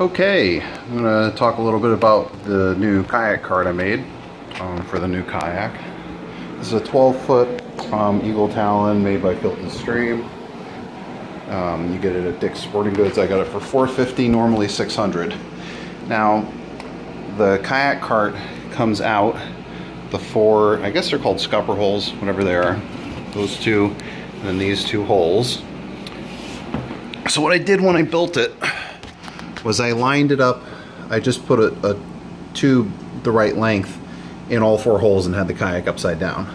Okay, I'm going to talk a little bit about the new kayak cart I made for the new kayak. This is a 12-foot Eagle Talon made by Filton Stream. You get it at Dick's Sporting Goods. I got it for $450, normally $600. Now, the kayak cart comes out the four, I guess they're called scupper holes, whatever they are. Those two, and then these two holes. So what I did when I built it was I lined it up. I just put a tube the right length in all four holes and had the kayak upside down.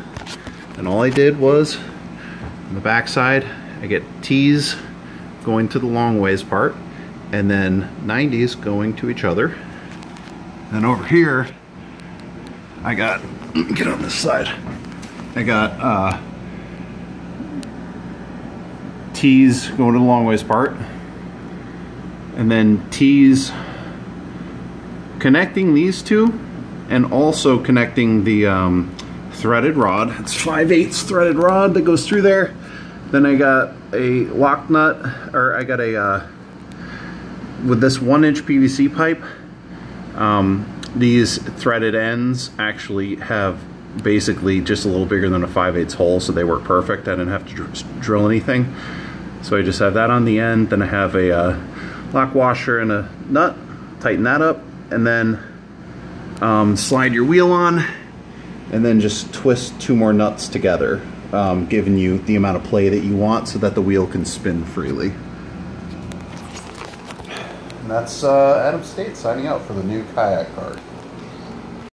And all I did was, on the back side, I get T's going to the long ways part, and then 90s going to each other. And over here, I got, get on this side, I got T's going to the long ways part, and then T's connecting these two, and also connecting the threaded rod. It's 5/8 threaded rod that goes through there. Then I got a lock nut, or I got a with this 1-inch PVC pipe. These threaded ends actually have basically just a little bigger than a 5/8 hole, so they work perfect. I didn't have to drill anything. So I just have that on the end. Then I have a lock washer and a nut. Tighten that up, and then slide your wheel on, and then just twist two more nuts together, giving you the amount of play that you want so that the wheel can spin freely. And that's Adam State signing out for the new kayak cart.